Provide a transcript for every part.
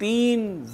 3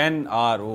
NRO,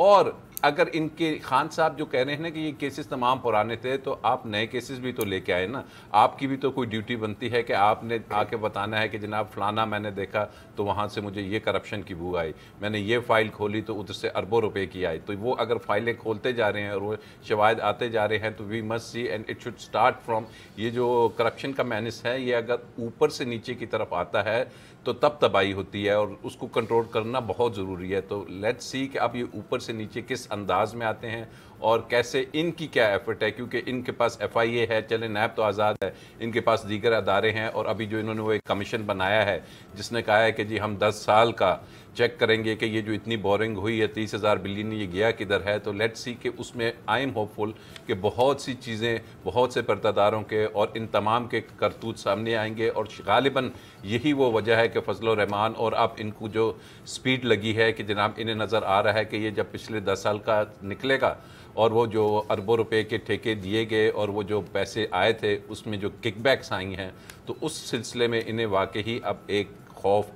اور اگر ان کے خان صاحب جو کہہ رہے ہیں نا کہ یہ کیسز تمام پرانے تھے تو آپ نئے کیسز بھی تو لے کے آئے نا. آپ کی بھی تو کوئی ڈیوٹی بنتی ہے کہ آپ نے آ کے بتانا ہے کہ جناب فلانا میں نے دیکھا تو وہاں سے مجھے یہ کرپشن کی بو آئی, میں نے یہ فائل کھولی تو ادھر سے اربوں روپے کی آئی. تو وہ اگر فائلیں کھولتے جا رہے ہیں اور وہ شواہد آتے جا رہے ہیں تو we must see and it should start from. یہ جو کرپشن کا مینس ہے یہ اگر اوپر سے نیچے کی طرف آتا ہے تو تب تباہی ہوتی ہے اور اس کو کنٹرول کرنا بہت ضروری ہے. تو لیٹس سی کہ اب یہ اوپر سے نیچے کس انداز میں آتے ہیں اور کیسے ان کی کیا ایفرٹ ہے, کیونکہ ان کے پاس ایف آئی اے ہے, چلے نیب تو آزاد ہے, ان کے پاس دیگر ادارے ہیں. اور ابھی جو انہوں نے وہ ایک کمیشن بنایا ہے جس نے کہا ہے کہ جی ہم 10 سال کا چیک کریں گے کہ یہ جو اتنی بورنگ ہوئی ہے 30,000 بلین یہ گیا کدھر ہے. تو لیٹس سی کہ اس میں آئی ایم ہوپ فل کہ بہت سی چیزیں بہت سے پرداداروں کے اور ان تمام کے کرتوت سامنے آئیں گے. اور غالباً یہی وہ وجہ ہے کہ فضل الرحمان اور اب ان کو جو سپیڈ لگی ہے کہ جناب انہیں نظر آ رہا ہے کہ یہ جب پچھلے 10 سال کا نکلے گا اور وہ جو اربوں روپے کے ٹھیکے دیے گئے اور وہ جو پیسے آئے تھے اس میں جو کک بیکس آئی ہیں تو اس سلسلے میں انہیں واقعی اب ایک خوف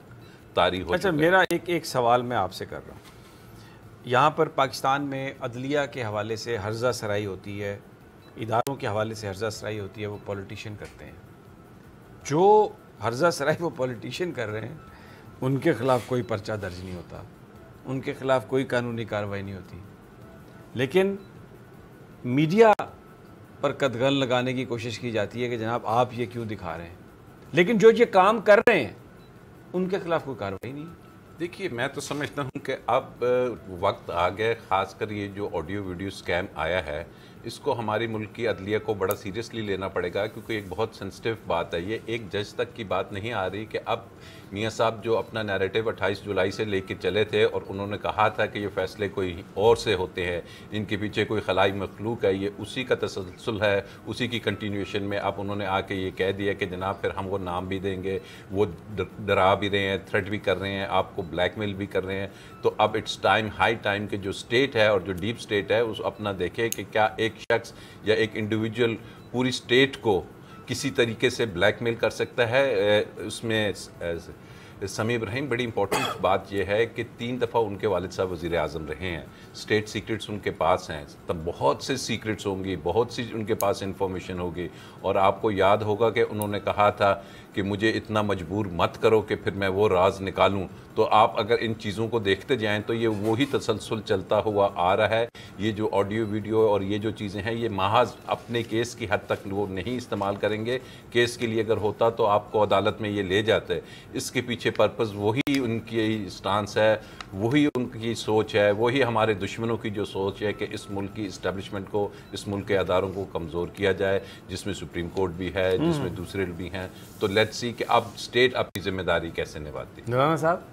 طاری ہو. اچھا میرا ایک سوال میں آپ سے کر رہا ہوں. یہاں پر پاکستان میں عدلیہ کے حوالے سے ہرزہ سرائی ہوتی ہے, اداروں کے حوالے سے ہرزہ سرائی ہوتی ہے, وہ پولیٹیشین کرتے ہیں. جو ہرزہ سرائی وہ پولیٹیشین کر رہے ہیں ان کے خلاف کوئی پرچہ درج نہیں ہوتا, ان کے خلاف کوئی قانونی کارروائی نہیں ہوتی, لیکن میڈیا پر قدغن لگانے کی کوشش کی جاتی ہے کہ جناب آپ یہ کیوں دکھا رہے ہیں, لیکن جو یہ کام کر رہے ہیں ان کے خلاف کوئی کارروائی نہیں. دیکھیے میں تو سمجھتا ہوں کہ اب وقت آ گیا, خاص کر یہ جو آڈیو ویڈیو سکیم آیا ہے اس کو ہماری ملک کی عدلیہ کو بڑا سیریسلی لینا پڑے گا, کیونکہ ایک بہت سینسٹیو بات ہے. یہ ایک جج تک کی بات نہیں آ رہی کہ اب میاں صاحب جو اپنا نیریٹو 28 جولائی سے لے کے چلے تھے اور انہوں نے کہا تھا کہ یہ فیصلے کوئی اور سے ہوتے ہیں, ان کے پیچھے کوئی خلائی مخلوق ہے, یہ اسی کا تسلسل ہے, اسی کی کنٹینیوشن میں اب انہوں نے آ کے یہ کہہ دیا کہ جناب پھر ہم وہ نام بھی دیں گے, وہ ڈرا بھی رہے ہیں, تھریٹ بھی کر رہے ہیں, آپ کو بلیک میل بھی کر رہے ہیں. تو اب اٹس ٹائم, ہائی ٹائم کہ جو اسٹیٹ ہے اور جو ڈیپ اسٹیٹ ہے اس اپنا دیکھے کہ کیا ایک شخص یا ایک انڈیویجول پوری اسٹیٹ کو کسی طریقے سے بلیک میل کر سکتا ہے. اس میں سمیع ابراہیم بڑی امپورٹنٹ بات یہ ہے کہ 3 دفعہ ان کے والد صاحب وزیر اعظم رہے ہیں, اسٹیٹ سیکرٹس ان کے پاس ہیں, تب بہت سے سیکرٹس ہوں گی, بہت سی ان کے پاس انفارمیشن ہوگی. اور آپ کو یاد ہوگا کہ انہوں نے کہا تھا کہ مجھے اتنا مجبور مت کرو کہ پھر میں وہ راز نکالوں. تو آپ اگر ان چیزوں کو دیکھتے جائیں تو یہ وہی تسلسل چلتا ہوا آ رہا ہے. یہ جو آڈیو ویڈیو اور یہ جو چیزیں ہیں یہ محض اپنے کیس کی حد تک وہ نہیں استعمال کریں گے. کیس کے لیے اگر ہوتا تو آپ کو عدالت میں یہ لے جاتے. اس کے پیچھے پرپز وہی ان کی سٹانس ہے, وہی ان کی سوچ ہے, وہی ہمارے دشمنوں کی جو سوچ ہے کہ اس ملک کی اسٹیبلشمنٹ کو, اس ملک کے اداروں کو کمزور کیا جائے, جس میں سپریم کورٹ بھی ہے, جس میں دوسرے بھی ہیں. تو لیٹس سی کہ اب اسٹیٹ اپنی ذمہ داری کیسے نبھاتی. مولانا صاحب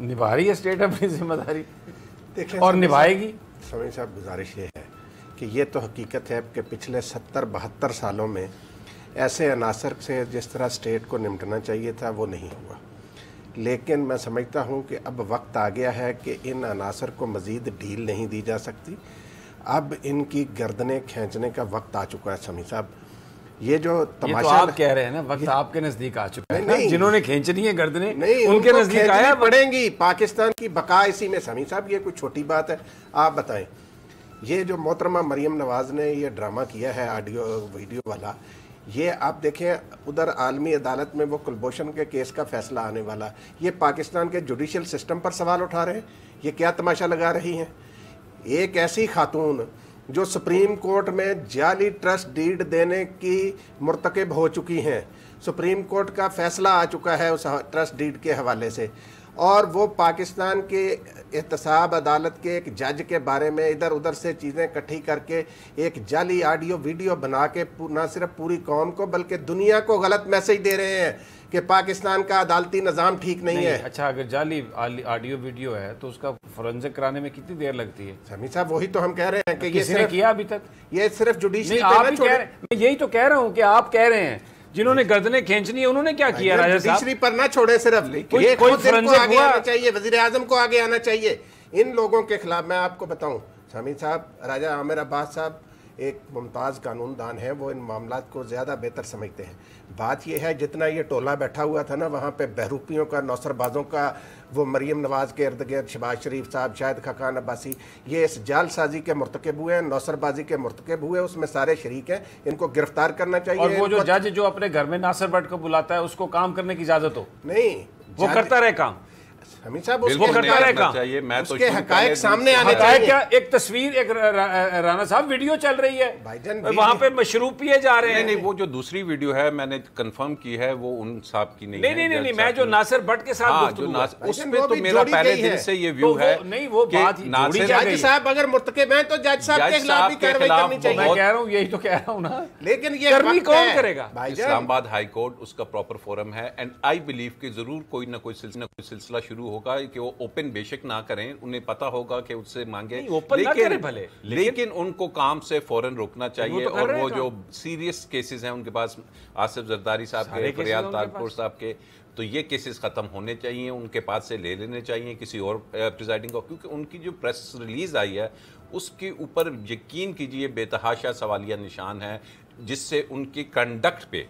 نبھا رہی ہے اسٹیٹ اپنی ذمہ داری اور نبھائے گی. سمیع صاحب گزارش یہ ہے کہ یہ تو حقیقت ہے کہ پچھلے 70-72 سالوں میں ایسے عناصر سے جس طرح اسٹیٹ کو نمٹنا چاہیے تھا وہ نہیں ہوا. لیکن میں سمجھتا ہوں کہ اب وقت آ گیا ہے کہ ان عناصر کو مزید ڈھیل نہیں دی جا سکتی. اب ان کی گردنیں کھینچنے کا وقت آ چکا ہے. سمیع صاحب یہ جو تماشا آپ کہہ رہے ہیں نا وقت آپ کے نزدیک آ چکا ہے, جنہوں نے کھینچنی ہے گردنیں ان کے نزدیک آیا پڑیں گی. پاکستان کی بقا اسی میں. سمیع صاحب یہ کوئی چھوٹی بات ہے؟ آپ بتائیں, یہ جو محترمہ مریم نواز نے یہ ڈرامہ کیا ہے آڈیو ویڈیو والا, یہ آپ دیکھیں ادھر عالمی عدالت میں وہ کلبھوشن کے کیس کا فیصلہ آنے والا, یہ پاکستان کے جوڈیشل سسٹم پر سوال اٹھا رہے ہیں. یہ کیا تماشا لگا رہی ہیں؟ ایک ایسی خاتون جو سپریم کورٹ میں جعلی ٹرسٹ ڈیڈ دینے کی مرتکب ہو چکی ہیں, سپریم کورٹ کا فیصلہ آ چکا ہے اس ٹرسٹ ڈیڈ کے حوالے سے, اور وہ پاکستان کے احتساب عدالت کے ایک جج کے بارے میں ادھر ادھر سے چیزیں اکٹھی کر کے ایک جعلی آڈیو ویڈیو بنا کے نہ صرف پوری قوم کو بلکہ دنیا کو غلط میسج دے رہے ہیں کہ پاکستان کا عدالتی نظام ٹھیک نہیں ہے. اچھا اگر جعلی آڈیو ویڈیو ہے تو اس کا فورنزک کرانے میں کتنی دیر لگتی ہے؟ سمیع صاحب وہی تو ہم کہہ رہے ہیں کہ یہ کسی نے کیا ابھی تک؟ یہ صرف جوڈیشری میں یہی تو کہہ رہا ہوں کہ آپ کہہ رہے ہیں جنہوں نے گردنیں کھینچنی ہے انہوں نے کیا کیا؟ راجہ صاحب جوڈیشری پر نہ چھوڑیں, صرف یہ خود ان کو آگے آنا چاہیے, وزیر اعظم کو آگے آنا چاہیے ان لوگوں کے خلاف. میں آپ کو بتاؤں سمیع صاحب, راجہ عامر عباس صاحب ایک ممتاز قانون دان ہیں، وہ ان معاملات کو زیادہ بہتر سمجھتے ہیں۔ بات یہ ہے جتنا یہ ٹولہ بیٹھا ہوا تھا نا وہاں پہ بہروپیوں کا، نوسر بازوں کا، وہ مریم نواز کے ارد گرد شہباز شریف صاحب، شاہد خاقان عباسی، یہ اس جال سازی کے مرتکب ہوئے ہیں، نوسر بازی کے مرتکب ہوئے، اس میں سارے شریک ہیں، ان کو گرفتار کرنا چاہیے۔ اور وہ جو جج جو اپنے گھر میں ناصر بٹ کو بلاتا ہے اس کو کام کرنے کی اجازت ہو؟ نہیں، وہ کرتا رہے کام، حمید صاحب اس وہ کرتا رہے کام، اس کے حقائق سامنے آنے حقائق کیا؟ ایک تصویر، ایک رانا صاحب ویڈیو چل رہی ہے وہاں پہ مشروب پیے جا رہے ہیں۔ نہیں، وہ جو دوسری ویڈیو ہے میں نے کنفرم کی ہے وہ ان صاحب کی نہیں ہے۔ نہیں، میں جو ناصر بٹ کے ساتھ گفتگو اس پہ تو میرا پہلے دن سے یہ ویو ہے نہیں، وہ بات جج صاحب اگر مرتکب ہیں تو جج صاحب کے خلاف بھی کارروائی کرنی چاہیے۔ میں کہہ رہا ہوں، یہی تو کہہ رہا ہوں نا، لیکن یہ کرنی کون کرے گا؟ اسلام آباد ہائی کورٹ اس کا پراپر فورم ہے، اینڈ آئی بلیو کہ ضرور کوئی نہ کوئی سلسلہ شروع ہوگا کہ وہ اوپن بے شک نہ کریں، انہیں پتا ہوگا کہ اس سے مانگے، لیکن ان کو کام سے فوراً روکنا چاہیے۔ اور وہ جو سیریس کیسز ہیں ان کے پاس، آصف زرداری صاحب کے، فریاد طارپور صاحب کے، تو یہ کیسز ختم ہونے چاہیے، ان کے پاس سے لے لینے چاہیے کسی اور پریزائڈنگ کو، کیونکہ ان کی جو پریس ریلیز آئی ہے اس کے اوپر یقین کیجئے بے تحاشا سوالیہ نشان ہے، جس سے ان کی کنڈکٹ پہ،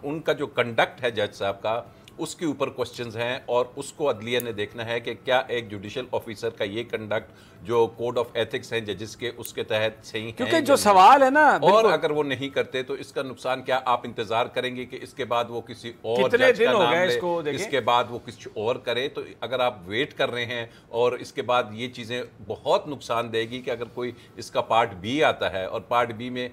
ان کا جو کنڈکٹ ہے جج صاحب کا، اس کے اوپر کوسچنز ہیں، اور اس کو عدلیہ نے دیکھنا ہے کہ کیا ایک جوڈیشل آفیسر کا یہ کنڈکٹ جو کوڈ آف ایتھکس ہیں ججز کے اس کے تحت صحیح ہے، کیونکہ جو سوال ہے نا، اور اگر وہ نہیں کرتے تو اس کا نقصان کیا؟ آپ انتظار کریں گے کہ اس کے بعد وہ کسی اور کتنے جج دن کا ہو نام گئے لے، اس کو دیکھیں، اس کے بعد وہ کچھ اور کرے؟ تو اگر آپ ویٹ کر رہے ہیں اور اس کے بعد یہ چیزیں بہت نقصان دے گی کہ اگر کوئی اس کا پارٹ بی آتا ہے اور پارٹ بی میں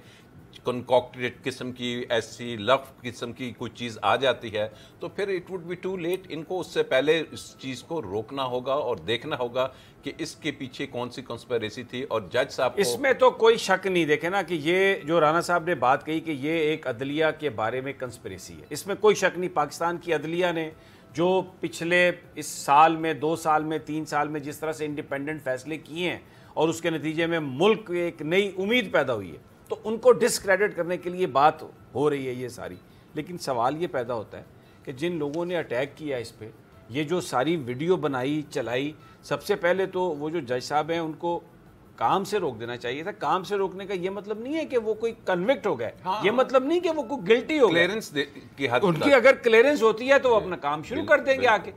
کنکاکٹڈ قسم کی ایسی لف قسم کی کوئی چیز آ جاتی ہے تو پھر it would be too late. ان کو اس سے پہلے اس چیز کو روکنا ہوگا اور دیکھنا ہوگا کہ اس کے پیچھے کون سی کنسپیریسی تھی، اور جج صاحب کو اس میں تو کوئی شک نہیں۔ دیکھیں نا کہ یہ جو رانا صاحب نے بات کہی کہ یہ ایک عدلیہ کے بارے میں کنسپیریسی ہے، اس میں کوئی شک نہیں۔ پاکستان کی عدلیہ نے جو پچھلے اس سال میں، 2 سال میں، 3 سال میں جس طرح سے انڈیپینڈنٹ فیصلے کیے ہیں اور اس کے نتیجے میں ملک ایک نئی امید پیدا ہوئی ہے، تو ان کو ڈسکریڈٹ کرنے کے لیے بات ہو رہی ہے یہ ساری۔ لیکن سوال یہ پیدا ہوتا ہے کہ جن لوگوں نے اٹیک کیا اس پہ، یہ جو ساری ویڈیو بنائی چلائی، سب سے پہلے تو وہ جو جج صاحب ہیں ان کو کام سے روک دینا چاہیے تھا۔ کام سے روکنے کا یہ مطلب نہیں ہے کہ وہ کوئی کنوکٹ ہو گئے، یہ مطلب نہیں کہ وہ کوئی گلٹی ہو گئے، کلیئرنس کی حد ان کی اگر کلیئرنس ہوتی ہے تو وہ اپنا کام شروع کر دیں گے آ کے۔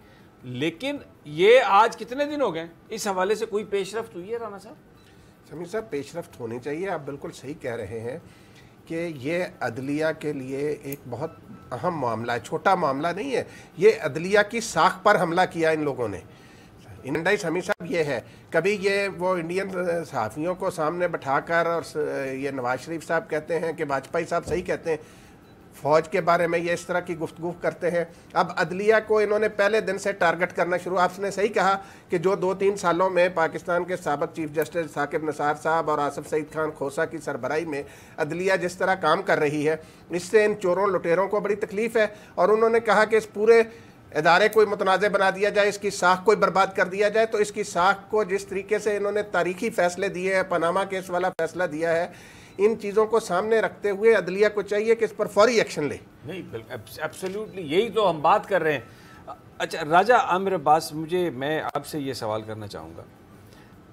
لیکن یہ آج کتنے دن ہو گئے، اس حوالے سے کوئی پیش رفت ہوئی ہے رانا صاحب؟ سمیر صاحب پیش رفت ہونی چاہیے، آپ بالکل صحیح کہہ رہے ہیں کہ یہ عدلیہ کے لیے ایک بہت اہم معاملہ ہے، چھوٹا معاملہ نہیں ہے۔ یہ عدلیہ کی ساکھ پر حملہ کیا ان لوگوں نے۔ انڈائی سمیر صاحب یہ ہے، کبھی یہ وہ انڈین صحافیوں کو سامنے بٹھا کر اور یہ نواز شریف صاحب کہتے ہیں کہ واجپئی صاحب صحیح کہتے ہیں، فوج کے بارے میں یہ اس طرح کی گفتگو کرتے ہیں۔ اب عدلیہ کو انہوں نے پہلے دن سے ٹارگٹ کرنا شروع، آپ نے صحیح کہا کہ جو 2-3 سالوں میں پاکستان کے سابق چیف جسٹس ثاقب نثار صاحب اور آصف سعید خان کھوسہ کی سربراہی میں عدلیہ جس طرح کام کر رہی ہے، اس سے ان چوروں لٹیروں کو بڑی تکلیف ہے، اور انہوں نے کہا کہ اس پورے ادارے کوئی متنازع بنا دیا جائے، اس کی ساکھ کوئی برباد کر دیا جائے۔ تو اس کی ساکھ کو جس طریقے سے انہوں نے تاریخی فیصلے دیے ہیں، پاناما کیس والا فیصلہ دیا ہے، ان چیزوں کو سامنے رکھتے ہوئے عدلیہ کو چاہیے کہ اس پر فوری ایکشن لے۔ نہیں، ایبسلیوٹلی یہی تو ہم بات کر رہے ہیں۔ اچھا راجہ عامر عباس، میں آپ سے یہ سوال کرنا چاہوں گا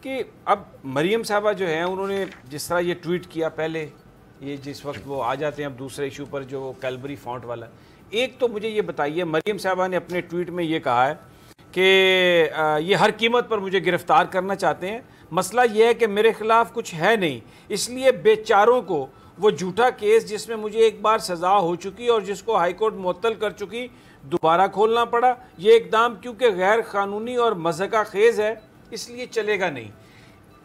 کہ اب مریم صاحبہ جو ہیں انہوں نے جس طرح یہ ٹویٹ کیا، پہلے یہ جس وقت وہ آ جاتے ہیں اب دوسرے ایشو پر جو کیلبری فونٹ والا، ایک تو مجھے یہ بتائیے، مریم صاحبہ نے اپنے ٹویٹ میں یہ کہا ہے کہ یہ ہر قیمت پر مجھے گرفتار کرنا چاہتے ہیں، مسئلہ یہ ہے کہ میرے خلاف کچھ ہے نہیں، اس لیے بیچاروں کو وہ جھوٹا کیس جس میں مجھے ایک بار سزا ہو چکی اور جس کو ہائی کورٹ معطل کر چکی دوبارہ کھولنا پڑا، یہ اقدام کیونکہ غیر قانونی اور مضحکہ خیز ہے اس لیے چلے گا نہیں۔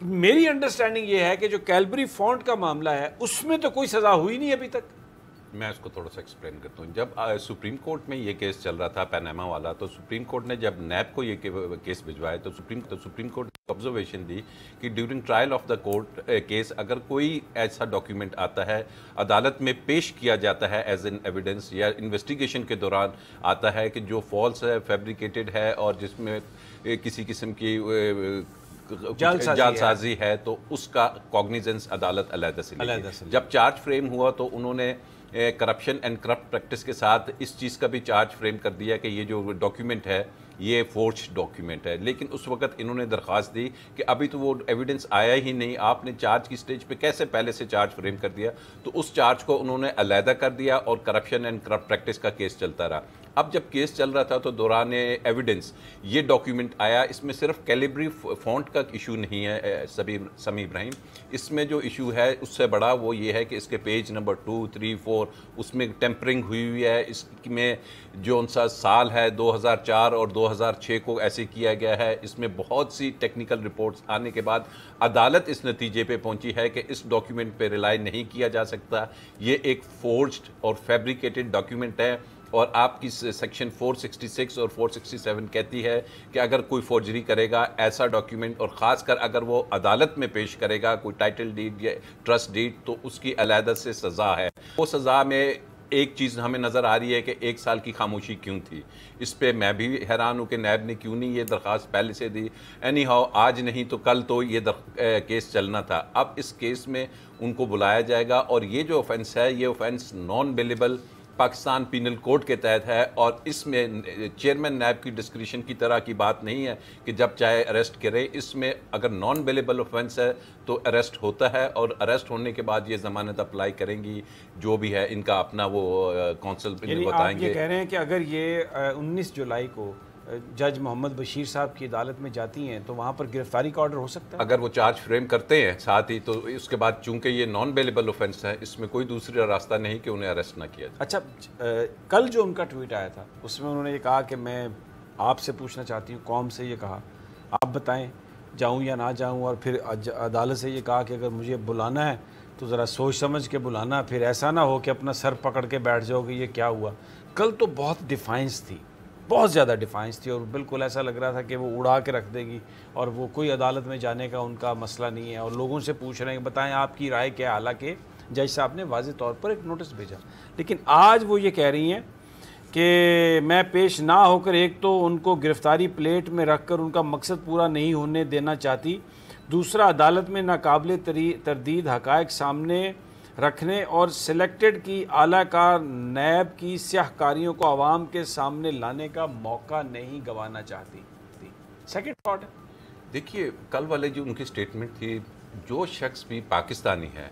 میری انڈرسٹینڈنگ یہ ہے کہ جو کیلبری فونٹ کا معاملہ ہے اس میں تو کوئی سزا ہوئی نہیں ابھی تک۔ میں اس کو تھوڑا سا ایکسپلین کرتا ہوں۔ جب سپریم کورٹ میں یہ کیس چل رہا تھا پیناما والا، تو سپریم کورٹ نے جب نیب کو یہ کیس بھجوایا تو سپریم کورٹ نے آبزرویشن دی کہ during trial of the court case اگر کوئی ایسا ڈاکیومنٹ آتا ہے، عدالت میں پیش کیا جاتا ہے ایز این ایویڈنس یا انویسٹیگیشن کے دوران آتا ہے کہ جو فالس ہے، فیبریکیٹڈ ہے اور جس میں کسی قسم کی جال سازی ہے، تو اس کا کوگنیزنس عدالت علیحدہ سے لے۔ جب چارج فریم ہوا تو انہوں نے کرپشن اینڈ کرپٹ پریکٹس کے ساتھ اس چیز کا بھی چارج فریم کر دیا کہ یہ جو ڈاکیومنٹ ہے یہ فورج ڈاکیومنٹ ہے، لیکن اس وقت انہوں نے درخواست دی کہ ابھی تو وہ ایویڈنس آیا ہی نہیں، آپ نے چارج کی سٹیج پہ کیسے پہلے سے چارج فریم کر دیا؟ تو اس چارج کو انہوں نے علیحدہ کر دیا اور کرپشن اینڈ کرپٹ پریکٹس کا کیس چلتا رہا۔ اب جب کیس چل رہا تھا تو دوران ایویڈنس یہ ڈاکیومنٹ آیا، اس میں صرف کیلیبری فونٹ کا ایشو نہیں ہے سمیع ابراہیم، اس میں جو ایشو ہے اس سے بڑا وہ یہ ہے کہ اس کے پیج نمبر 2، 3، 4 اس میں ٹیمپرنگ ہوئی ہے، اس میں جو ان سا سال ہے 2004 اور 2006 کو ایسے کیا گیا ہے، اس میں بہت سی ٹیکنیکل رپورٹس آنے کے بعد عدالت اس نتیجے پہ پہنچی ہے کہ اس ڈاکیومنٹ پہ ریلائی نہیں کیا جا سکتا، یہ ایک فورجڈ اور فیبریکیٹڈ ڈاکیومنٹ ہے، اور آپ کی سیکشن 466 اور 467 کہتی ہے کہ اگر کوئی فورجری کرے گا ایسا ڈاکیومنٹ، اور خاص کر اگر وہ عدالت میں پیش کرے گا کوئی ٹائٹل ڈیڈ یا ٹرسٹ ڈیڈ، تو اس کی علیحدہ سے سزا ہے۔ وہ سزا میں ایک چیز ہمیں نظر آ رہی ہے کہ 1 سال کی خاموشی کیوں تھی، اس پہ میں بھی حیران ہوں کہ نیب نے کیوں نہیں یہ درخواست پہلے سے دی۔ اینی ہاؤ آج نہیں تو کل تو یہ کیس چلنا تھا، اب اس کیس میں ان کو بلایا جائے گا، اور یہ جو آفینس ہے یہ offence non bailable Pakistan penal code کے تحت ہے، اور اس میں چیئرمین نیب کی ڈسکریشن کی طرح کی بات نہیں ہے کہ جب چاہے اریسٹ کرے، اس میں اگر نان بیلیبل آفینس ہے تو اریسٹ ہوتا ہے، اور اریسٹ ہونے کے بعد یہ ضمانت اپلائی کریں گی، جو بھی ہے ان کا اپنا وہ کونسل یعنی بتائیں آپ گے۔ یہ کہہ رہے ہیں کہ اگر یہ 19 جولائی کو جج محمد بشیر صاحب کی عدالت میں جاتی ہیں تو وہاں پر گرفتاری کا آرڈر ہو سکتا ہے؟ اگر وہ چارج فریم کرتے ہیں ساتھ ہی، تو اس کے بعد چونکہ یہ نان بیلیبل آفینس ہے، اس میں کوئی دوسرا راستہ نہیں کہ انہیں اریسٹ نہ کیا جائے۔ اچھا، کل جو ان کا ٹویٹ آیا تھا اس میں انہوں نے یہ کہا کہ میں آپ سے پوچھنا چاہتی ہوں، قوم سے یہ کہا آپ بتائیں جاؤں یا نہ جاؤں، اور پھر عدالت سے یہ کہا کہ اگر مجھے بلانا ہے تو ذرا سوچ سمجھ کے بلانا، پھر ایسا نہ ہو کہ اپنا سر پکڑ کے بیٹھ جاؤ کہ یہ کیا ہوا۔ کل تو بہت ڈیفائنس تھی، بہت زیادہ ڈیفائنس تھی، اور بالکل ایسا لگ رہا تھا کہ وہ اڑا کے رکھ دے گی، اور وہ کوئی عدالت میں جانے کا ان کا مسئلہ نہیں ہے، اور لوگوں سے پوچھ رہے ہیں کہ بتائیں آپ کی رائے کیا ہے، حالانکہ جج صاحب نے واضح طور پر ایک نوٹس بھیجا۔ لیکن آج وہ یہ کہہ رہی ہیں کہ میں پیش نہ ہو کر ایک تو ان کو گرفتاری پلیٹ میں رکھ کر ان کا مقصد پورا نہیں ہونے دینا چاہتی، دوسرا عدالت میں ناقابل تردید حقائق سامنے رکھنے اور سلیکٹڈ کی اعلیٰ کار نیب کی سیاہ کاریوں کو عوام کے سامنے لانے کا موقع نہیں گنوانا چاہتی تھی۔ سیکنڈ تھاٹ ہے، دیکھیے کل والے جو ان کی سٹیٹمنٹ تھی، جو شخص بھی پاکستانی ہے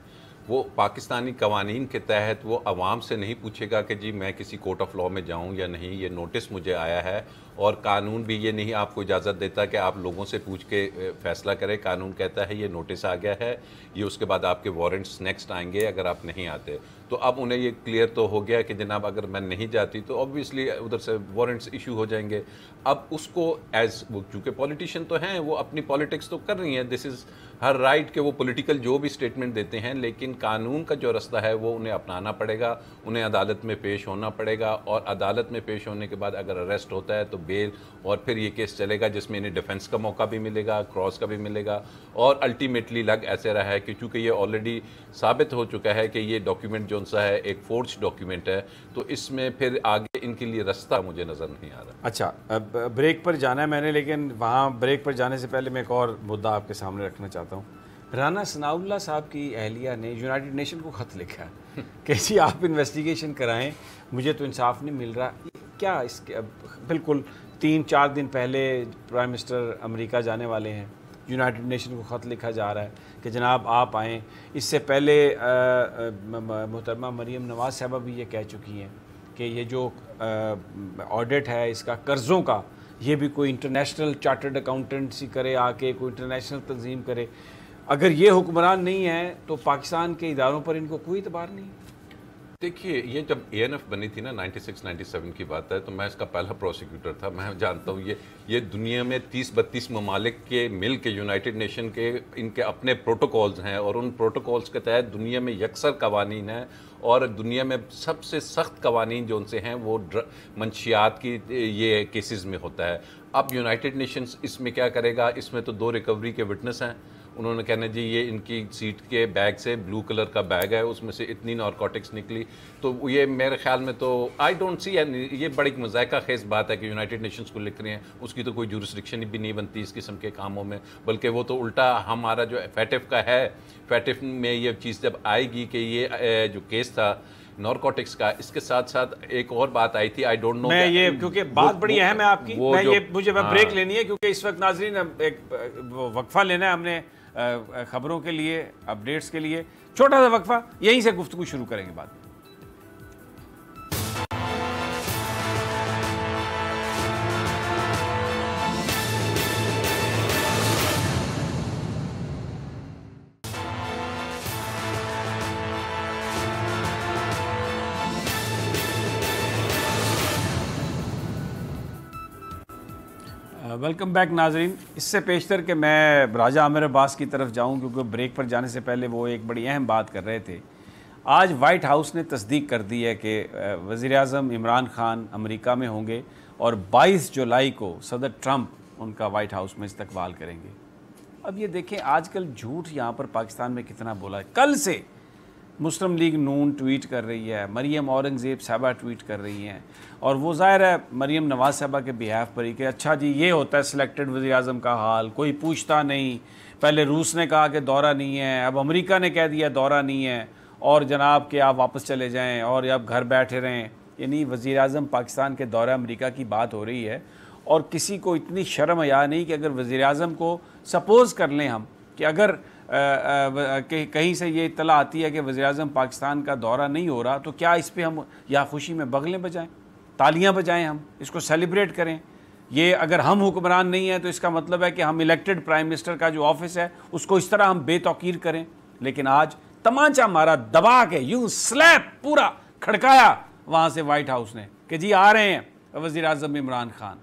وہ پاکستانی قوانین کے تحت وہ عوام سے نہیں پوچھے گا کہ جی میں کسی کورٹ آف لاء میں جاؤں یا نہیں، یہ نوٹس مجھے آیا ہے، اور قانون بھی یہ نہیں آپ کو اجازت دیتا کہ آپ لوگوں سے پوچھ کے فیصلہ کریں۔ قانون کہتا ہے یہ نوٹس آ گیا ہے، یہ اس کے بعد آپ کے وارنٹس نیکسٹ آئیں گے اگر آپ نہیں آتے۔ تو اب انہیں یہ کلیئر تو ہو گیا کہ جناب اگر میں نہیں جاتی تو obviously ادھر سے وارنٹس ایشو ہو جائیں گے۔ اب اس کو ایز چونکہ پولیٹیشین تو ہیں، وہ اپنی پالیٹکس تو کر رہی ہیں، دس از ہر رائٹ کہ وہ پولیٹیکل جو بھی سٹیٹمنٹ دیتے ہیں، لیکن قانون کا جو رستہ ہے وہ انہیں اپنانا پڑے گا، انہیں عدالت میں پیش ہونا پڑے گا، اور عدالت میں پیش ہونے کے بعد اگر اریسٹ ہوتا ہے تو بیل، اور پھر یہ کیس چلے گا جس میں انہیں ڈیفنس کا موقع بھی ملے گا، کراس کا بھی ملے گا، اور الٹیمیٹلی لگ ایسے رہا ہے کہ چونکہ یہ آلریڈی ثابت ہو چکا ہے کہ یہ ڈاکیومنٹ جو سا ہے ایک فورج ڈاکیومنٹ ہے، تو اس میں پھر آگے ان کے لیے رستہ مجھے نظر نہیں آ رہا۔ اچھا اب بریک پر جانا ہے میں نے، لیکن وہاں بریک پر جانے سے پہلے میں ایک اور مدعا آپ کے سامنے رکھنا چاہتا ہوں۔ رانا ثناء اللہ صاحب کی اہلیہ نے یونائٹڈ نیشن کو خط لکھا ہے کہ جی آپ انویسٹیگیشن کرائیں، مجھے تو انصاف نہیں مل رہا۔ کیا اس کے بالکل 3-4 دن پہلے پرائم منسٹر امریکہ جانے والے ہیں، یونائٹڈ نیشن کو خط لکھا جا رہا ہے کہ جناب آپ آئیں۔ اس سے پہلے محترمہ مریم نواز صاحبہ بھی یہ کہہ چکی ہیں کہ یہ جو آڈٹ ہے اس کا قرضوں کا، یہ بھی کوئی انٹرنیشنل چارٹرڈ اکاؤنٹنٹسی کرے، آ کے کوئی انٹرنیشنل تنظیم کرے۔ اگر یہ حکمران نہیں ہے تو پاکستان کے اداروں پر ان کو کوئی اعتبار نہیں۔ دیکھیے یہ جب اے این ایف بنی تھی نا 96-97 کی بات ہے، تو میں اس کا پہلا پروسیکیوٹر تھا۔ میں جانتا ہوں یہ دنیا میں 30-32 ممالک کے مل کے یونائٹڈ نیشن کے ان کے اپنے پروٹوکولز ہیں، اور ان پروٹوکولز کے تحت دنیا میں یکسر قوانین ہیں، اور دنیا میں سب سے سخت قوانین جو ان سے ہیں وہ منشیات کی یہ کیسز میں ہوتا ہے۔ اب یونائٹڈ نیشنز اس میں کیا کرے گا؟ اس میں تو 2 ریکوری کے وٹنس ہیں، انہوں نے کہنا جی یہ ان کی سیٹ کے بیگ سے بلو کلر کا بیگ ہے، اس میں سے اتنی نارکوٹکس نکلی، تو یہ میرے خیال میں تو آئی ڈونٹ سی، یہ بڑی مذائقہ خیز بات ہے کہ یونائٹڈ نیشنز کو لکھ رہے ہیں، اس کی تو کوئی جورسڈکشن بھی نہیں بنتی اس قسم کے کاموں میں، بلکہ وہ تو الٹا ہمارا جو فیٹف کا ہے، فیٹف میں یہ چیز جب آئے گی کہ یہ جو کیس تھا نارکوٹکس کا. اس کے ساتھ ساتھ ایک اور بات آئی تھی, آئی ڈونٹ نو, میں یہ کیونکہ بات بڑی اہم ہے آپ کی, میں یہ مجھے بریک لینی ہے کیونکہ اس وقت ناظرین ایک وقفہ لینا ہے ہم نے خبروں کے لیے, اپڈیٹس کے لیے, چھوٹا سا وقفہ, یہیں سے گفتگو شروع کریں گے بعد میں. ویلکم بیک ناظرین. اس سے پیشتر کہ میں راجہ عامر عباس کی طرف جاؤں کیونکہ بریک پر جانے سے پہلے وہ ایک بڑی اہم بات کر رہے تھے. آج وائٹ ہاؤس نے تصدیق کر دی ہے کہ وزیر اعظم عمران خان امریکہ میں ہوں گے اور 22 جولائی کو صدر ٹرمپ ان کا وائٹ ہاؤس میں استقبال کریں گے. اب یہ دیکھیں آج کل جھوٹ یہاں پر پاکستان میں کتنا بولا ہے. کل سے مسلم لیگ نون ٹویٹ کر رہی ہے, مریم اورنگزیب صاحبہ ٹویٹ کر رہی ہیں, اور وہ ظاہر ہے مریم نواز صاحبہ کے بیہاف پر ہی کہ اچھا جی یہ ہوتا ہے سلیکٹڈ وزیر اعظم کا حال, کوئی پوچھتا نہیں. پہلے روس نے کہا کہ دورہ نہیں ہے, اب امریکہ نے کہہ دیا دورہ نہیں ہے, اور جناب کہ آپ واپس چلے جائیں اور اب گھر بیٹھے رہیں. یعنی وزیر اعظم پاکستان کے دورہ امریکہ کی بات ہو رہی ہے, اور کسی کو اتنی شرم حیا نہیں کہ اگر وزیر اعظم کو سپوز کر لیں ہم کہ اگر کہیں سے یہ اطلاع آتی ہے کہ وزیر اعظم پاکستان کا دورہ نہیں ہو رہا, تو کیا اس پہ ہم یا خوشی میں بغلیں بجائیں, تالیاں بجائیں, ہم اس کو سیلیبریٹ کریں؟ یہ اگر ہم حکمران نہیں ہیں تو اس کا مطلب ہے کہ ہم الیکٹڈ پرائم منسٹر کا جو آفس ہے اس کو اس طرح ہم بے توقیر کریں. لیکن آج تمانچہ مارا, دبا کے یوں سلیپ پورا کھڑکایا وہاں سے وائٹ ہاؤس نے کہ جی آ رہے ہیں وزیر اعظم عمران خان.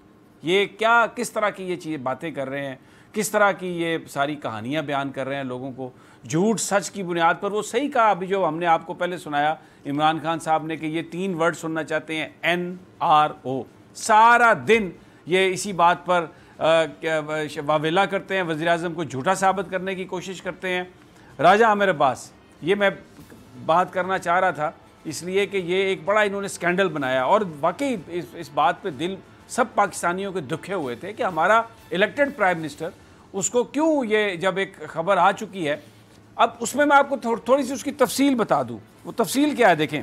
یہ کیا کس طرح کی یہ چیزیں باتیں کر رہے ہیں, کس طرح کی یہ ساری کہانیاں بیان کر رہے ہیں لوگوں کو, جھوٹ سچ کی بنیاد پر. وہ صحیح کہا ابھی جو ہم نے آپ کو پہلے سنایا عمران خان صاحب نے کہ یہ 3 ورڈ سننا چاہتے ہیں, NRO. سارا دن یہ اسی بات پر واویلا کرتے ہیں, وزیر اعظم کو جھوٹا ثابت کرنے کی کوشش کرتے ہیں. راجہ عامر عباس, یہ میں بات کرنا چاہ رہا تھا اس لیے کہ یہ ایک بڑا انہوں نے سکینڈل بنایا, اور واقعی اس بات پہ دل سب پاکستانیوں کے دکھے ہوئے تھے کہ ہمارا الیکٹڈ پرائم منسٹر, اس کو کیوں یہ جب ایک خبر آ چکی ہے. اب اس میں آپ کو تھوڑی سی اس کی تفصیل بتا دوں. وہ تفصیل کیا ہے دیکھیں.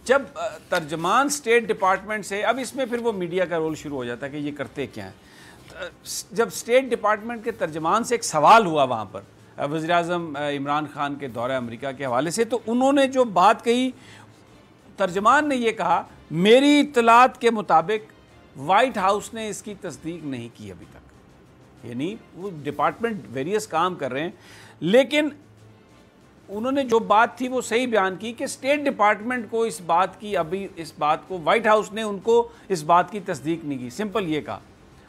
جب ترجمان اسٹیٹ ڈپارٹمنٹ سے, اب اس میں پھر وہ میڈیا کا رول شروع ہو جاتا ہے کہ یہ کرتے کیا ہیں. جب اسٹیٹ ڈپارٹمنٹ کے ترجمان سے ایک سوال ہوا وہاں پر وزیر اعظم عمران خان کے دورہ امریکہ کے حوالے سے, تو انہوں نے جو بات کہی, ترجمان نے یہ کہا میری اطلاعات کے مطابق وائٹ ہاؤس نے اس کی تصدیق نہیں کی ابھی تک. یعنی وہ ڈپارٹمنٹ ویریس کام کر رہے ہیں, لیکن انہوں نے جو بات تھی وہ صحیح بیان کی کہ اسٹیٹ ڈپارٹمنٹ کو اس بات کی, ابھی اس بات کو وائٹ ہاؤس نے ان کو اس بات کی تصدیق نہیں کی. سمپل یہ کہا.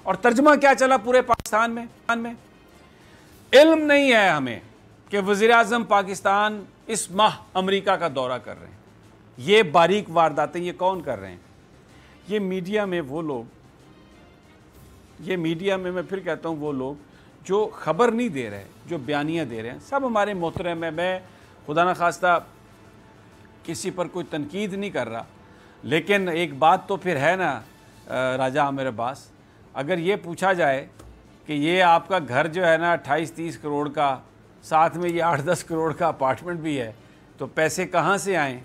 اور ترجمہ کیا چلا پورے پاکستان میں, علم نہیں ہے ہمیں کہ وزیر اعظم پاکستان اس ماہ امریکہ کا دورہ کر رہے ہیں. یہ باریک وارداتیں یہ کون کر رہے ہیں؟ یہ میڈیا میں وہ لوگ, یہ میڈیا میں میں پھر کہتا ہوں وہ لوگ جو خبر نہیں دے رہے, جو بیانیاں دے رہے ہیں. سب ہمارے محترم ہیں, میں خدا نخواستہ کسی پر کوئی تنقید نہیں کر رہا, لیکن ایک بات تو پھر ہے نا راجہ عامر عباس, اگر یہ پوچھا جائے کہ یہ آپ کا گھر جو ہے نا 28-30 کروڑ کا, ساتھ میں یہ 8-10 کروڑ کا اپارٹمنٹ بھی ہے, تو پیسے کہاں سے آئیں؟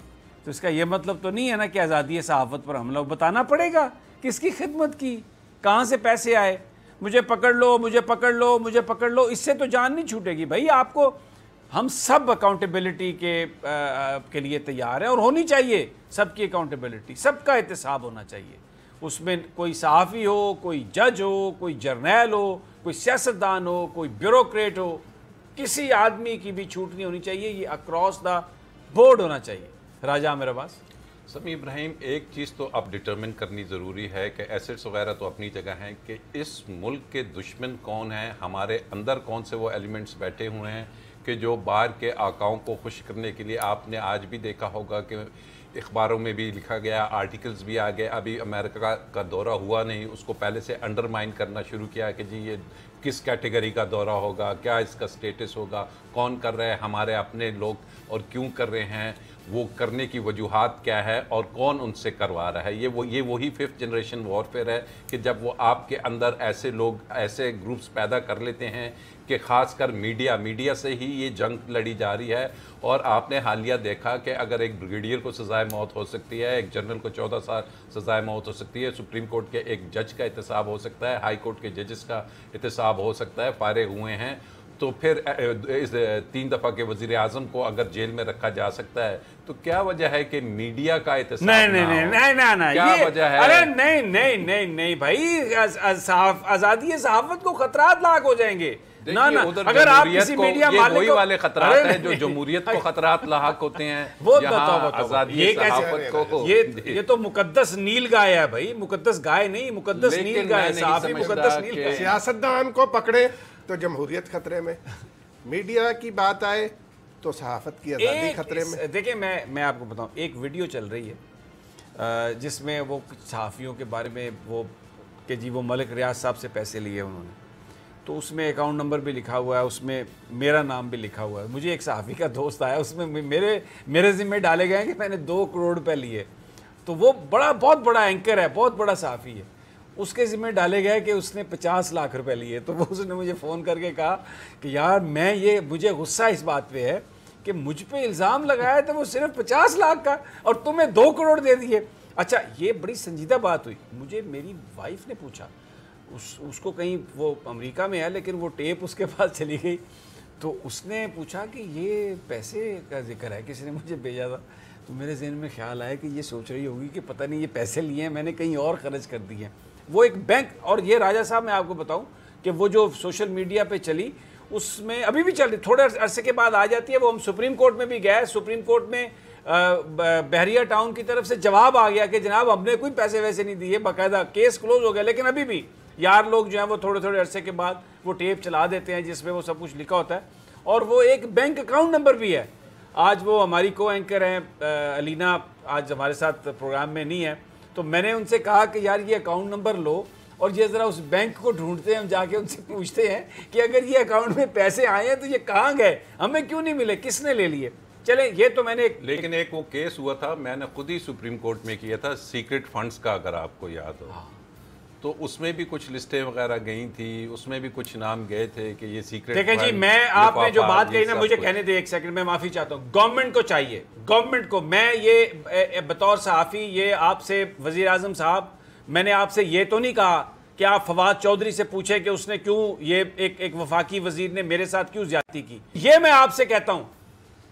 تو اس کا یہ مطلب تو نہیں ہے نا کہ آزادی صحافت پر حملہ. بتانا پڑے گا کس کی خدمت کی, کہاں سے پیسے آئے, مجھے پکڑ لو, مجھے پکڑ لو, مجھے پکڑ لو. اس سے تو جان نہیں چھوٹے گی بھائی. آپ کو ہم سب اکاؤنٹیبلٹی کے لیے تیار ہیں, اور ہونی چاہیے سب کی اکاؤنٹیبلٹی, سب کا احتساب ہونا چاہیے. اس میں کوئی صحافی ہو, کوئی جج ہو, کوئی جرنیل ہو, کوئی سیاستدان ہو, کوئی بیوروکریٹ ہو, کسی آدمی کی بھی چھوٹ نہیں ہونی چاہیے. یہ اکراس دا بورڈ ہونا چاہیے. راجہ عامر عباس. سمیع ابراہیم, ایک چیز تو اب ڈٹرمن کرنی ضروری ہے کہ ایسٹس وغیرہ تو اپنی جگہ ہیں, کہ اس ملک کے دشمن کون ہیں, ہمارے اندر کون سے وہ ایلیمنٹس بیٹھے ہوئے ہیں کہ جو باہر کے آقاؤں کو خوش کرنے کے لیے. آپ نے آج بھی دیکھا ہوگا کہ اخباروں میں بھی لکھا گیا, آرٹیکلز بھی آ گئے, ابھی امریکہ کا دورہ ہوا نہیں, اس کو پہلے سے انڈرمائن کرنا شروع کیا کہ جی یہ کس کیٹیگری کا دورہ ہوگا, کیا اس کا سٹیٹس ہوگا, کون کر رہے ہیں, ہمارے اپنے لوگ, اور کیوں کر رہے ہیں. وہ کرنے کی وجوہات کیا ہے اور کون ان سے کروا رہا ہے. یہ وہی 5th جنریشن وارفیئر ہے کہ جب وہ آپ کے اندر ایسے لوگ ایسے گروپس پیدا کر لیتے ہیں کہ خاص کر میڈیا سے ہی یہ جنگ لڑی جا رہی ہے. اور آپ نے حالیہ دیکھا کہ اگر ایک بریگیڈیئر کو سزائے موت ہو سکتی ہے, ایک جنرل کو 14 سال سزائے موت ہو سکتی ہے, سپریم کورٹ کے ایک جج کا احتساب ہو سکتا ہے, ہائی کورٹ کے ججز کا احتساب ہو سکتا ہے, فارغ ہوئے ہیں, تو پھر 3 دفعہ کے وزیر اعظم کو اگر جیل میں رکھا جا سکتا ہے تو کیا وجہ ہے کہ میڈیا کا احتساب نہیں کیا وجہ ہے؟ ارے نہیں بھائی, آزادی صحافت کو خطرات لاحق ہو جائیں گے. اگر آپ کسی میڈیا یہ وہی والے خطرات ہیں جو جمہوریت کو خطرات لاحق ہوتے ہیں. یہ تو مقدس نیل گائے ہے بھائی, مقدس گائے نہیں, مقدس نیل گائے, صحافی مقدس نیل گائے. سیاستدان کو پکڑے تو جمہوریت خطرے میں, میڈیا کی بات آئے تو صحافت کی آزادی خطرے میں. دیکھیں میں آپ کو بتاؤں, ایک ویڈیو چل رہی ہے جس میں وہ صحافیوں کے بارے میں وہ کہ جی وہ ملک ریاض صاحب سے پیسے لیے انہوں نے, تو اس میں اکاؤنٹ نمبر بھی لکھا ہوا ہے, اس میں میرا نام بھی لکھا ہوا ہے. مجھے ایک صحافی کا دوست آیا, اس میں میرے ذمہ ڈالے گئے ہیں کہ میں نے 2 کروڑ روپے لیے. تو وہ بہت بڑا اینکر ہے, بہت بڑا صحافی ہے, اس کے ذمہ ڈالے گئے کہ اس نے 50 لاکھ روپے لیے. تو وہ اس نے مجھے فون کر کے کہا کہ یار مجھے غصہ اس بات پہ ہے کہ مجھ پہ الزام لگایا تھا وہ صرف 50 لاکھ کا اور تمہیں 2 کروڑ دے دیے. اچھا, یہ بڑی سنجیدہ بات ہوئی. مجھے میری وائف نے پوچھا, اس کو کہیں وہ امریکہ میں ہے لیکن وہ ٹیپ اس کے پاس چلی گئی, تو اس نے پوچھا کہ یہ پیسے کا ذکر ہے, کسی نے مجھے بھیجا تھا. تو میرے ذہن میں خیال آیا کہ یہ سوچ رہی ہوگی کہ پتہ نہیں یہ پیسے لیے ہیں میں نے کہیں اور خرچ کر دیے ہیں. وہ ایک بینک, اور یہ راجہ صاحب میں آپ کو بتاؤں کہ وہ جو سوشل میڈیا پہ چلی اس میں ابھی بھی چل رہی, تھوڑے عرصے کے بعد آ جاتی ہے. وہ ہم سپریم کورٹ میں بھی گئے, سپریم کورٹ میں بحریہ ٹاؤن کی طرف سے جواب آ گیا کہ جناب ہم نے کوئی پیسے ویسے نہیں دیے, باقاعدہ کیس کلوز ہو گیا. لیکن ابھی بھی یار لوگ جو ہیں وہ تھوڑے عرصے کے بعد وہ ٹیپ چلا دیتے ہیں جس میں وہ سب کچھ لکھا ہوتا ہے, اور وہ ایک بینک اکاؤنٹ نمبر بھی ہے. آج وہ ہماری کو اینکر ہیں علینا, آج ہمارے ساتھ پروگرام میں نہیں ہے, تو میں نے ان سے کہا کہ یار یہ اکاؤنٹ نمبر لو اور یہ ذرا اس بینک کو ڈھونڈتے ہیں, ہم جا کے ان سے پوچھتے ہیں کہ اگر یہ اکاؤنٹ میں پیسے آئے ہیں تو یہ کہاں گئے, ہمیں کیوں نہیں ملے, کس نے لے لیے. چلیں یہ تو میں نے لیکن ایک وہ کیس ہوا تھا, میں نے خود ہی سپریم کورٹ میں کیا تھا, سیکرٹ فنڈز کا, اگر آپ کو یاد ہو تو اس میں بھی کچھ لسٹیں وغیرہ گئی تھی, اس میں بھی کچھ نام گئے تھے کہ یہ سیکرٹ. دیکھیں جی, میں آپ نے جو بات کہی نا, مجھے کہنے دے ایک سیکنڈ, میں معافی چاہتا ہوں. گورنمنٹ کو چاہیے, گورنمنٹ کو, میں یہ بطور صحافی یہ آپ سے وزیر اعظم صاحب, میں نے آپ سے یہ تو نہیں کہا کہ آپ فواد چودھری سے پوچھیں کہ اس نے کیوں یہ ایک وفاقی وزیر نے میرے ساتھ کیوں زیادتی کی. یہ میں آپ سے کہتا ہوں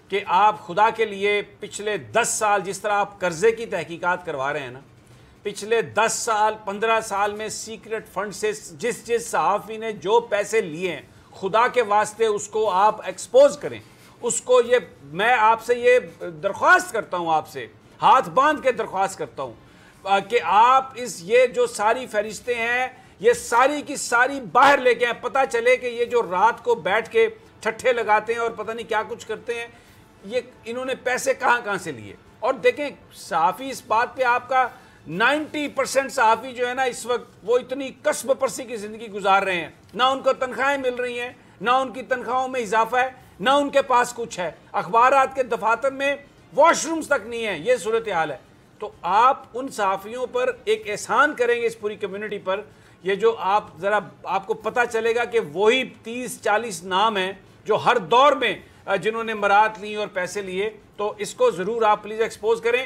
کہ آپ خدا کے لیے پچھلے 10 سال جس طرح آپ قرضے کی تحقیقات کروا رہے ہیں نا, پچھلے 10 سال 15 سال میں سیکرٹ فنڈ سے جس صحافی نے جو پیسے لیے ہیں, خدا کے واسطے اس کو آپ ایکسپوز کریں. اس کو میں آپ سے یہ درخواست کرتا ہوں, آپ سے ہاتھ باندھ کے درخواست کرتا ہوں کہ آپ یہ جو ساری فہرستیں ہیں یہ ساری کی ساری باہر لے کے آئیں. پتہ چلے کہ یہ جو رات کو بیٹھ کے ٹھٹھے لگاتے ہیں اور پتہ نہیں کیا کچھ کرتے ہیں, یہ انہوں نے پیسے کہاں سے لیے. اور دیکھیں صحافی, اس بات پہ آپ کا 90% صحافی جو ہے نا اس وقت وہ اتنی کسب پرسی کی زندگی گزار رہے ہیں, نہ ان کو تنخواہیں مل رہی ہیں, نہ ان کی تنخواہوں میں اضافہ ہے, نہ ان کے پاس کچھ ہے, اخبارات کے دفاتر میں واش رومز تک نہیں ہیں, یہ صورتحال ہے. تو آپ ان صحافیوں پر ایک احسان کریں گے اس پوری کمیونٹی پر, یہ جو آپ کو پتہ چلے گا کہ وہی 30-40 نام ہیں جو ہر دور میں جنہوں نے مراد لی اور پیسے لیے. تو اس کو ضرور آپ پلیز ایکسپوز کریں.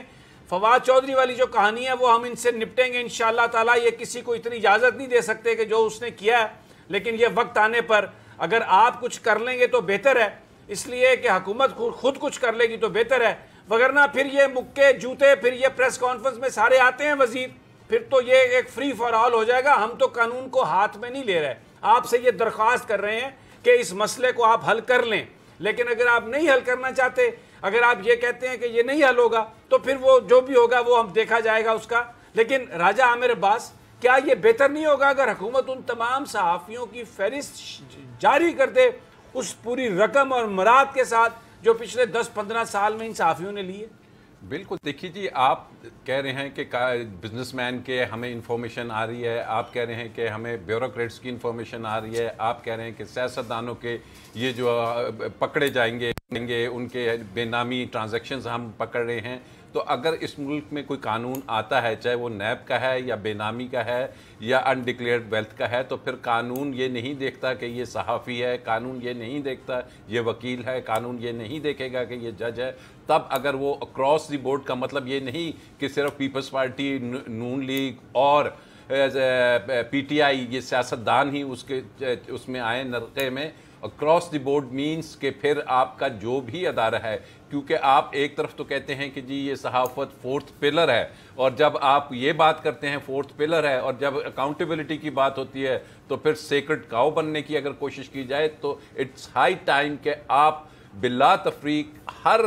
فواد چودھری والی جو کہانی ہے وہ ہم ان سے نپٹیں گے انشاءاللہ تعالیٰ. یہ کسی کو اتنی اجازت نہیں دے سکتے کہ جو اس نے کیا ہے, لیکن یہ وقت آنے پر اگر آپ کچھ کر لیں گے تو بہتر ہے, اس لیے کہ حکومت خود کچھ کر لے گی تو بہتر ہے. وگرنہ پھر یہ مکے جوتے, پھر یہ پریس کانفرنس میں سارے آتے ہیں وزیر, پھر تو یہ ایک فری فار آل ہو جائے گا. ہم تو قانون کو ہاتھ میں نہیں لے رہے, آپ سے یہ درخواست کر رہے ہیں کہ اس مسئلے کو آپ حل کر لیں. لیکن اگر آپ نہیں حل کرنا چاہتے, اگر آپ یہ کہتے ہیں کہ یہ نہیں حل ہوگا, تو پھر وہ جو بھی ہوگا وہ ہم دیکھا جائے گا اس کا. لیکن راجہ عامر عباس, کیا یہ بہتر نہیں ہوگا اگر حکومت ان تمام صحافیوں کی فہرست جاری کر دے اس پوری رقم اور مراد کے ساتھ جو پچھلے 10-15 سال میں ان صحافیوں نے لیے؟ بالکل. دیکھیے جی, آپ کہہ رہے ہیں کہ بزنس مین کے ہمیں انفارمیشن آ رہی ہے, آپ کہہ رہے ہیں کہ ہمیں بیوروکریٹس کی انفارمیشن آ رہی ہے, آپ کہہ رہے ہیں کہ سیاستدانوں کے یہ جو پکڑے جائیں گے ان کے بے نامی ٹرانزیکشنز ہم پکڑ رہے ہیں. تو اگر اس ملک میں کوئی قانون آتا ہے, چاہے وہ نیب کا ہے یا بے نامی کا ہے یا انڈکلیئرڈ ویلتھ کا ہے, تو پھر قانون یہ نہیں دیکھتا کہ یہ صحافی ہے, قانون یہ نہیں دیکھتا یہ وکیل ہے, قانون یہ نہیں دیکھے گا کہ یہ جج ہے. تب اگر وہ اکراس دی بورڈ کا مطلب یہ نہیں کہ صرف پیپلز پارٹی, نون لیگ اور پی ٹی آئی یہ سیاستدان ہی اس میں آئے نرقے میں. اکراس دی بورڈ مینس کہ پھر آپ کا جو بھی ادارہ ہے, کیونکہ آپ ایک طرف تو کہتے ہیں کہ جی یہ صحافت فورتھ پلر ہے, اور جب آپ یہ بات کرتے ہیں فورتھ پلر ہے, اور جب اکاؤنٹیبلٹی کی بات ہوتی ہے تو پھر سیکرڈ کاؤ بننے کی اگر کوشش کی جائے, تو اٹس ہائی ٹائم کہ آپ بلا تفریق ہر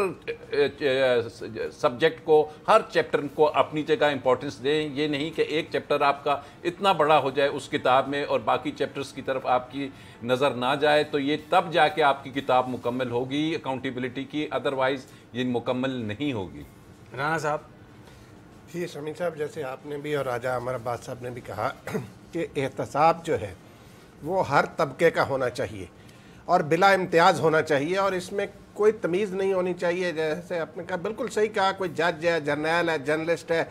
سبجیکٹ کو, ہر چیپٹر کو اپنی جگہ امپورٹنس دیں. یہ نہیں کہ ایک چیپٹر آپ کا اتنا بڑا ہو جائے اس کتاب میں اور باقی چیپٹرز کی طرف آپ کی نظر نہ جائے, تو یہ تب جا کے آپ کی کتاب مکمل ہوگی اکاؤنٹیبلٹی کی, ادروائز یہ مکمل نہیں ہوگی. رانا صاحب. جی سمیر صاحب, جیسے آپ نے بھی اور راجہ عمر عباس صاحب نے بھی کہا کہ احتساب جو ہے وہ ہر طبقے کا ہونا چاہیے اور بلا امتیاز ہونا چاہیے, اور اس میں کوئی تمیز نہیں ہونی چاہیے. جیسے آپ نے کہا, بالکل صحیح کہا, کوئی جج ہے, جرنیل ہے, جرنلسٹ ہے,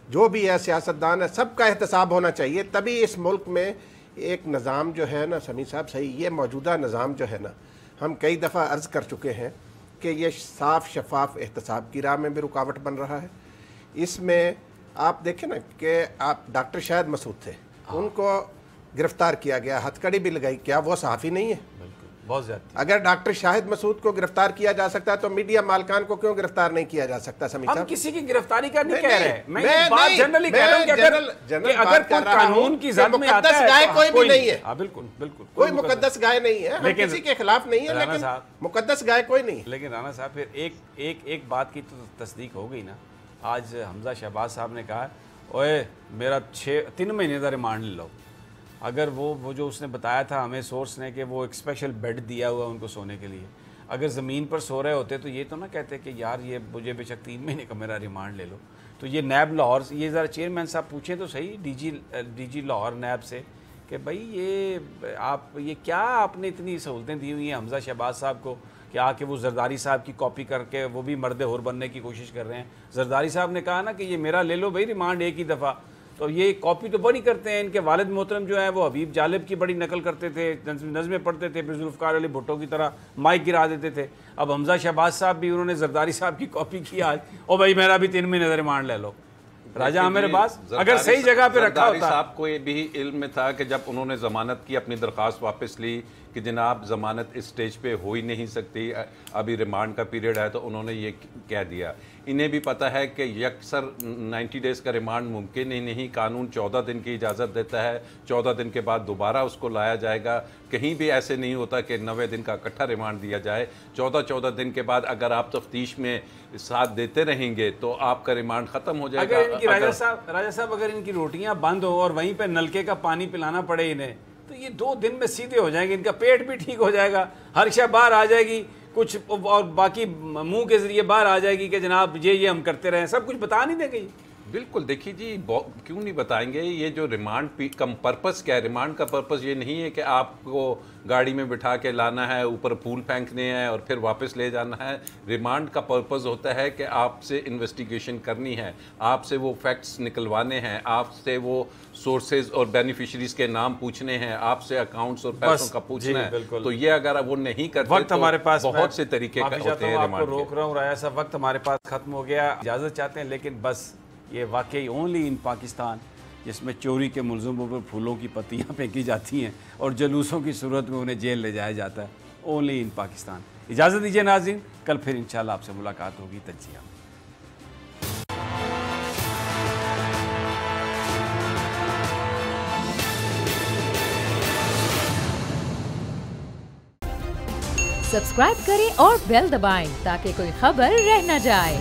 جو بھی ہے, سیاستدان ہے, سب کا احتساب ہونا چاہیے. تبھی اس ملک میں ایک نظام جو ہے نا سمیر صاحب, صحیح, یہ موجودہ نظام جو ہے نا, ہم کئی دفعہ عرض کر چکے ہیں کہ یہ صاف شفاف احتساب کی راہ میں بھی رکاوٹ بن رہا ہے. اس میں آپ دیکھیں نا کہ آپ ڈاکٹر شاہد مسعود تھے, ان کو گرفتار کیا گیا, ہتھ کڑی بھی لگائی, کیا وہ صحافی نہیں ہے؟ بہت زیادہ. اگر ڈاکٹر شاہد مسعود کو گرفتار کیا جا سکتا ہے تو میڈیا مالکان کو کیوں گرفتار نہیں کیا جا سکتا؟ سمیر صاحب, ہم کسی کی گرفتاری کا نہیں کہہ رہے, میں یہ بات جنرلی کہہ رہا ہوں کہ اگر کوئی قانون کی ذات میں آتا ہے, گائے کوئی بھی نہیں ہے. ہاں بالکل بالکل, کوئی مقدس گائے نہیں ہے, ہم کسی کے خلاف نہیں ہے, لیکن مقدس گائے کوئی نہیں. لیکن رانا صاحب پھر ایک بات کی تو تصدیق ہو گئی نا. آج حمزہ شہباز صاحب نے کہا, اوے میرا 3 مہینے کا ریمانڈ لے لو. اگر وہ جو اس نے بتایا تھا ہمیں سورس نے کہ وہ ایک اسپیشل بیڈ دیا ہوا ان کو سونے کے لیے, اگر زمین پر سو رہے ہوتے تو یہ تو نہ کہتے کہ یار یہ مجھے بے شک 3 مہینے کا میرا ریمانڈ لے لو. تو یہ نیب لاہور, یہ ذرا چیئرمین صاحب پوچھیں تو صحیح ڈی جی لاہور نیب سے کہ بھائی یہ کیا آپ نے اتنی سہولتیں دی ہوئی ہیں حمزہ شہباز صاحب کو کہ آ کے وہ زرداری صاحب کی کاپی کر کے وہ بھی مرد حور بننے کی کوشش کر رہے ہیں. زرداری صاحب نے کہا نا کہ یہ میرا لے لو بھائی ریمانڈ ایک ہی دفعہ, تو یہ کاپی تو بڑی کرتے ہیں. ان کے والد محترم جو ہیں وہ حبیب جالب کی بڑی نقل کرتے تھے, نظمیں پڑھتے تھے, پھر ذوالفقار علی بھٹو کی طرح مائک گرا دیتے تھے. اب حمزہ شہباز صاحب بھی انہوں نے زرداری صاحب کی کاپی کی آج, او بھائی میرا بھی 3 مہینے ریمانڈ لے لو. راجہ عامر عباس اگر صحیح جگہ پہ رکھا ہوتا, صاحب کو یہ بھی علم میں تھا کہ جب انہوں نے ضمانت کی, اپنی درخواست واپس لی کہ جناب ضمانت اس سٹیج پہ ہو ہی نہیں سکتی, ابھی ریمانڈ کا پیریڈ ہے, تو انہوں نے یہ کہہ دیا. انہیں بھی پتہ ہے کہ یکسر 90 ڈیز کا ریمانڈ ممکن ہی نہیں, قانون 14 دن کی اجازت دیتا ہے, 14 دن کے بعد دوبارہ اس کو لایا جائے گا. کہیں بھی ایسے نہیں ہوتا کہ 90 دن کا اکٹھا ریمانڈ دیا جائے. 14 دن کے بعد اگر آپ تفتیش میں ساتھ دیتے رہیں گے تو آپ کا ریمانڈ ختم ہو جائے گا. راجہ صاحب اگر ان کی روٹیاں بند ہو اور وہیں پہ نلکے کا پانی پلانا پڑے انہیں, تو یہ 2 دن میں سیدھے ہو جائیں گے, ان کا پیٹ بھی ٹھیک ہو جائے گا, ہر شے باہر آ جائے گی کچھ, اور باقی منہ کے ذریعے باہر آ جائے گی کہ جناب یہ ہم کرتے رہیں, سب کچھ بتا نہیں دیں گے. بالکل, دیکھیے جی کیوں نہیں بتائیں گے. یہ جو ریمانڈ کا پرپس کیا ہے, ریمانڈ کا پرپس یہ نہیں ہے کہ آپ کو گاڑی میں بٹھا کے لانا ہے, اوپر پھول پھینکنے ہیں اور پھر واپس لے جانا ہے. ریمانڈ کا پرپس ہوتا ہے کہ آپ سے انویسٹیگیشن کرنی ہے, آپ سے وہ فیکٹس نکلوانے ہیں, آپ سے وہ سورسز اور بینیفیشریز کے نام پوچھنے ہیں, آپ سے اکاؤنٹس اور پیسوں کا پوچھنا ہے. تو یہ اگر وہ نہیں کرتے, وقت ہمارے پاس بہت سے طریقے ہوتے ہیں ریمانڈ کے. روک رہا ہوں راجہ صاحب, وقت ہمارے پاس ختم ہو گیا, اجازت چاہتے ہیں, لیکن بس یہ واقعی اونلی ان پاکستان جس میں چوری کے ملزموں پر پھولوں کی پتیاں پھینکی جاتی ہیں اور جلوسوں کی صورت میں انہیں جیل لے جایا جاتا ہے, اونلی ان پاکستان. اجازت دیجیے ناظرین, کل پھر انشاءاللہ آپ سے ملاقات ہوگی تجزیہ میں. سبسکرائب کریں اور بیل دبائیں تاکہ کوئی خبر رہ نہ جائے.